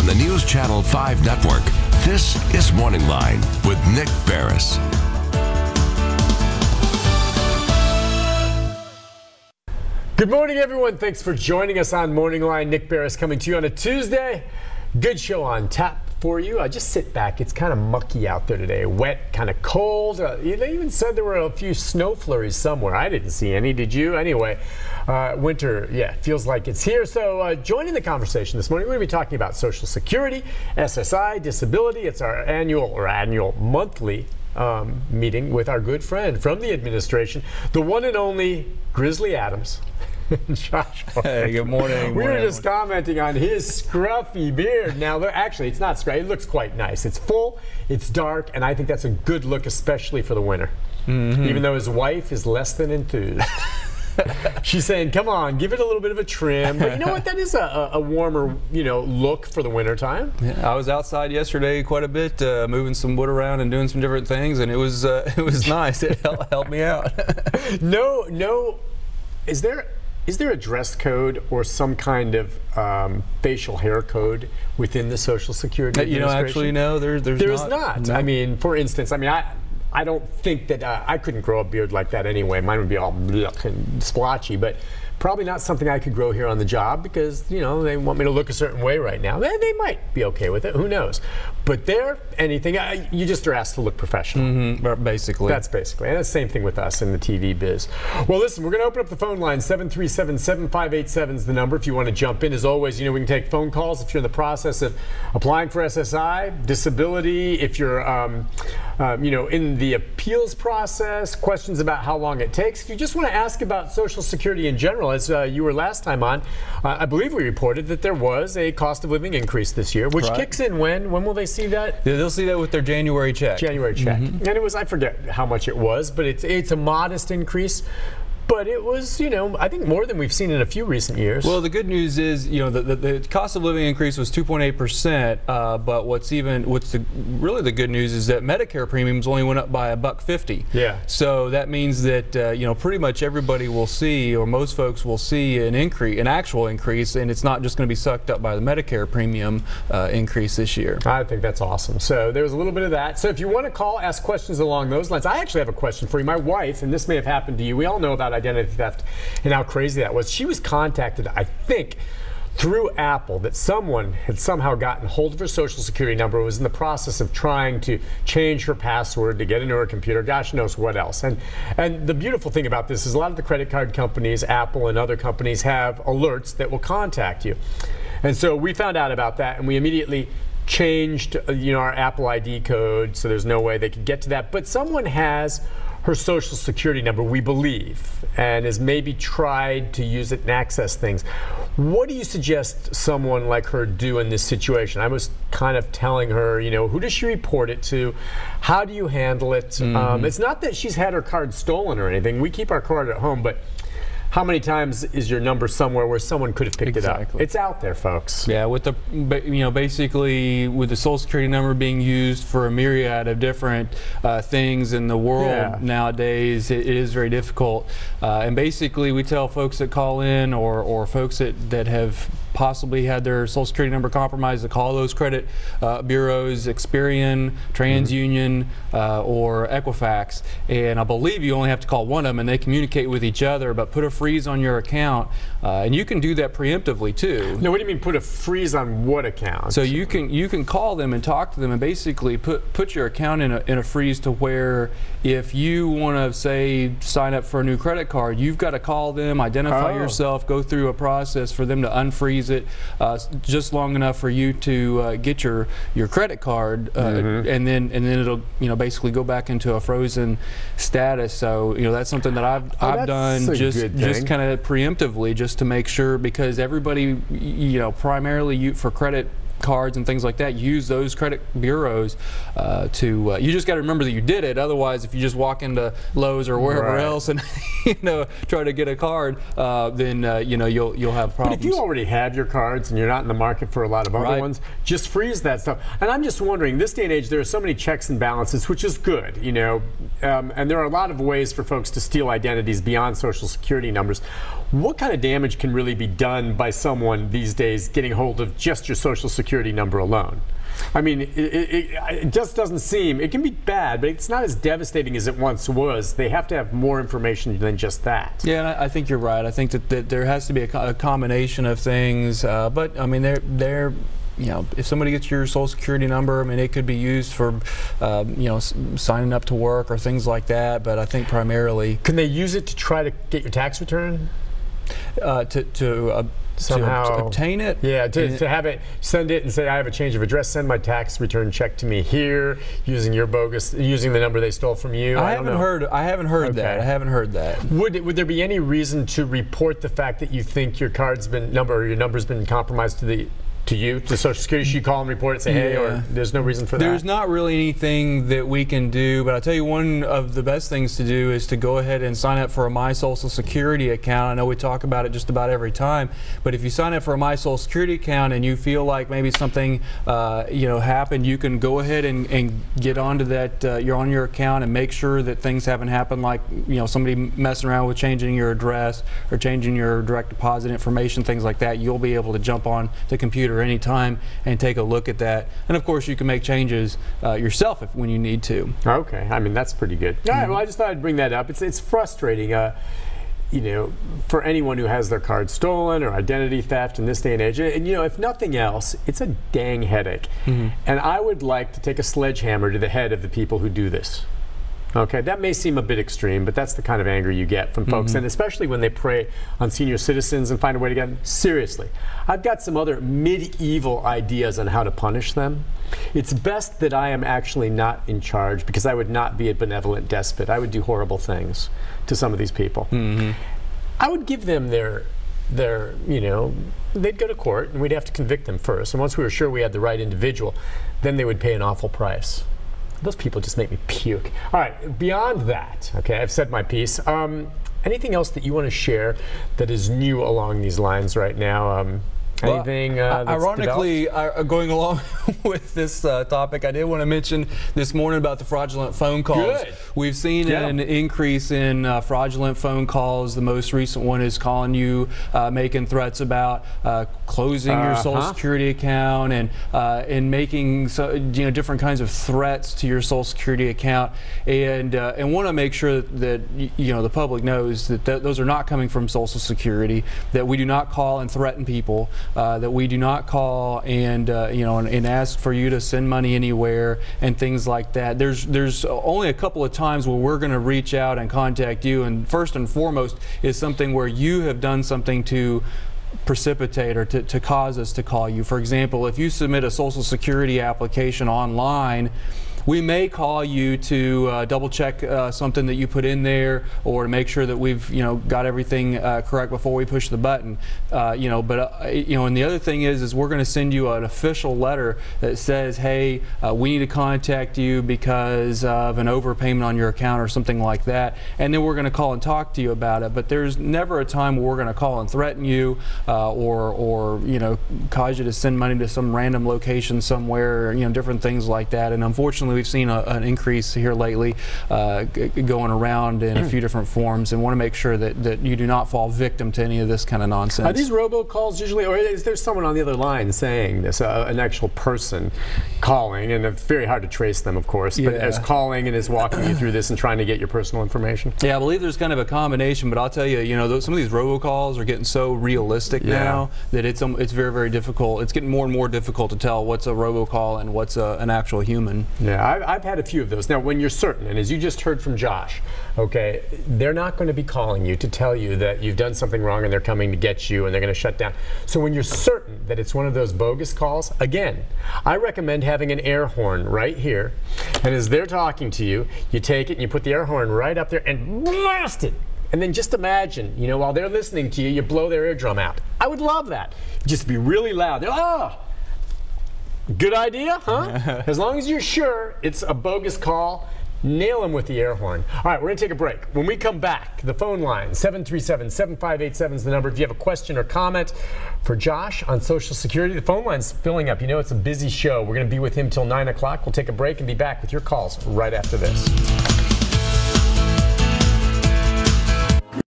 on the News Channel 5 network. This is MorningLine with Nick Barris. Good morning, everyone. Thanks for joining us on MorningLine. Nick Barris coming to you on a Tuesday. Good show on tap for you. Just sit back. It's kind of mucky out there today. Wet, kind of cold. They even said there were a few snow flurries somewhere. I didn't see any. Did you? Anyway, winter, feels like it's here. So join in the conversation this morning. We're going to be talking about Social Security, SSI, disability. It's our annual monthly meeting with our good friend from the administration, the one and only Grizzly Adams. Josh. Hey, good morning. We were just commenting on his scruffy beard. Now, actually, it's not scruffy. It looks quite nice. It's full, it's dark, and I think that's a good look, especially for the winter. Even though his wife is less than enthused. She's saying, come on, give it a little bit of a trim. But you know what? That is a warmer, look for the wintertime. Yeah, I was outside yesterday quite a bit, moving some wood around and doing some different things, and it was nice. It helped me out. No. Is there a dress code or some kind of facial hair code within the Social Splotchy administration? Actually, no, there's not. No. I mean, for instance, I don't think that I couldn't grow a beard like that anyway. Mine would be all and splotchy, but probably not something I could grow here on the job because, they want me to look a certain way right now. They might be okay with it. Who knows? But anything, you just are asked to look professional. Basically. That's basically. And that's the same thing with us in the TV biz. Well, listen, we're going to open up the phone line. 737-7587 is the number if you want to jump in. As always, we can take phone calls if you're in the process of applying for SSI, disability, if you're, in the appeals process, questions about how long it takes. If you just want to ask about Social Security in general, as you were last time on, I believe we reported that there was a cost of living increase this year, which kicks in when? When will they see that? They'll see that with their January check. January check. And it was, I forget how much it was, but it's a modest increase. But it was, I think more than we've seen in a few recent years. Well, the good news is, the cost of living increase was 2.8%. But what's really the good news is that Medicare premiums only went up by $1.50. Yeah. So that means that pretty much everybody will see, or most folks will see, an actual increase, and it's not just going to be sucked up by the Medicare premium increase this year. I think that's awesome. So there's a little bit of that. So if you want to call, ask questions along those lines. I actually have a question for you. My wife, and this may have happened to you. We all know about identity theft and how crazy that was. She was contacted, I think, through Apple, that someone had somehow gotten hold of her Social Security number, was in the process of trying to change her password to get into her computer, gosh knows what else. And the beautiful thing about this is a lot of the credit card companies, Apple and other companies, have alerts that will contact you. And so we found out about that, and we immediately changed our Apple ID code, so there's no way they could get to that. But someone has her Social Security number, we believe, and has maybe tried to use it and access things. What do you suggest someone like her do in this situation? I was kind of telling her, who does she report it to? How do you handle it? It's not that she's had her card stolen or anything. We keep our card at home, but how many times is your number somewhere where someone could have picked it up? It's out there, folks. Yeah, with basically with the Social Security number being used for a myriad of different things in the world nowadays, it is very difficult. And basically, we tell folks that call in or folks that have possibly had their Social Security number compromised to call those credit bureaus, Experian, TransUnion, or Equifax. And I believe you only have to call one of them, and they communicate with each other, but put a freeze on your account. And you can do that preemptively too. No, what do you mean put a freeze on what account? So you can call them and talk to them and basically put your account in a freeze to where if you want to, say, sign up for a new credit card, you've got to call them, identify yourself, go through a process for them to unfreeze it just long enough for you to get your credit card, and then it'll basically go back into a frozen status. So that's something that I've done just kind of preemptively, just to make sure, because everybody primarily for credit cards and things like that use those credit bureaus to you just got to remember that you did it. Otherwise, if you just walk into Lowe's or wherever else and try to get a card, then you'll have problems. But if you already have your cards and you're not in the market for a lot of other ones, just freeze that stuff. And I'm just wondering, this day and age, there are so many checks and balances, which is good, and there are a lot of ways for folks to steal identities beyond Social Security numbers. What kind of damage can really be done by someone these days getting hold of just your Social Security number alone? I mean, it just doesn't seem, it can be bad, but it's not as devastating as it once was. They have to have more information than just that. Yeah, and I think you're right. I think that there has to be a combination of things, but I mean, they're you know, if somebody gets your Social Security number, I mean, it could be used for, you know, signing up to work or things like that. But I think primarily, can they use it to try to get your tax return? Somehow to obtain it? Yeah, to have it, send it and say, I have a change of address, send my tax return check to me here, using the number they stole from you. I haven't heard that. I haven't heard that. Would there be any reason to report the fact that you think your number's been compromised to Social Security? Should you call and report it and say, hey, or there's no reason for that? There's not really anything that we can do, but I'll tell you, one of the best things to do is to go ahead and sign up for a My Social Security account. I know we talk about it just about every time, but if you sign up for a My Social Security account and you feel like maybe something you know, happened, you can go ahead and get onto that, you're on your account, and make sure that things haven't happened, like, you know, somebody messing around with changing your address or changing your direct deposit information, things like that. You'll be able to jump on the computer anytime and take a look at that. And of course, you can make changes yourself when you need to. Okay, I mean, that's pretty good. All right, well, I just thought I'd bring that up. It's frustrating, you know, for anyone who has their card stolen or identity theft in this day and age. And you know, if nothing else, it's a dang headache. And I would like to take a sledgehammer to the head of the people who do this. Okay, that may seem a bit extreme, but that's the kind of anger you get from folks, and especially when they prey on senior citizens and find a way to get them. Seriously, I've got some other medieval ideas on how to punish them. It's best that I am actually not in charge, because I would not be a benevolent despot. I would do horrible things to some of these people. I would give them their, you know, they'd go to court and we'd have to convict them first. And once we were sure we had the right individual, then they would pay an awful price. Those people just make me puke. All right, beyond that, okay, I've said my piece. Anything else that you want to share that is new along these lines right now? Anything that's ironically, going along with this topic, I did want to mention this morning about the fraudulent phone calls. Good. We've seen an increase in fraudulent phone calls. The most recent one is calling you, making threats about closing your Social Security account, and making different kinds of threats to your Social Security account, and want to make sure that the public knows that those are not coming from Social Security. That we do not call and threaten people. That we do not call and and ask for you to send money anywhere and things like that. There's only a couple of times where we're going to reach out and contact you, and first and foremost is something where you have done something to precipitate or to cause us to call you. For example, if you submit a Social Security application online, we may call you to double check something that you put in there, or to make sure that we've got everything correct before we push the button. And the other thing is we're going to send you an official letter that says, hey, we need to contact you because of an overpayment on your account or something like that, and then we're going to call and talk to you about it. But there's never a time where we're going to call and threaten you or cause you to send money to some random location somewhere, different things like that. And unfortunately, we've seen an increase here lately going around in a few different forms, and want to make sure that you do not fall victim to any of this kind of nonsense. Are these robocalls usually, or is there someone on the other line saying this, an actual person calling, and it's very hard to trace them, of course, but is calling and is walking you through this and trying to get your personal information? Yeah, I believe there's kind of a combination, but I'll tell you, some of these robocalls are getting so realistic now that it's very, very difficult. It's getting more and more difficult to tell what's a robocall and what's an actual human. Yeah, I've had a few of those. Now, when you're certain, and as you just heard from Josh, okay, they're not going to be calling you to tell you that you've done something wrong and they're coming to get you and they're going to shut down. So when you're certain that it's one of those bogus calls, again, I recommend having an air horn right here. And as they're talking to you, you take it and you put the air horn right up there and blast it. And then just imagine, while they're listening to you, you blow their eardrum out. I would love that. Just be really loud. They're, good idea, huh? As long as you're sure it's a bogus call, nail them with the air horn. All right, we're going to take a break. When we come back, the phone line, 737-7587 is the number. If you have a question or comment for Josh on Social Security, the phone line's filling up. It's a busy show. We're going to be with him till 9 o'clock. We'll take a break and be back with your calls right after this.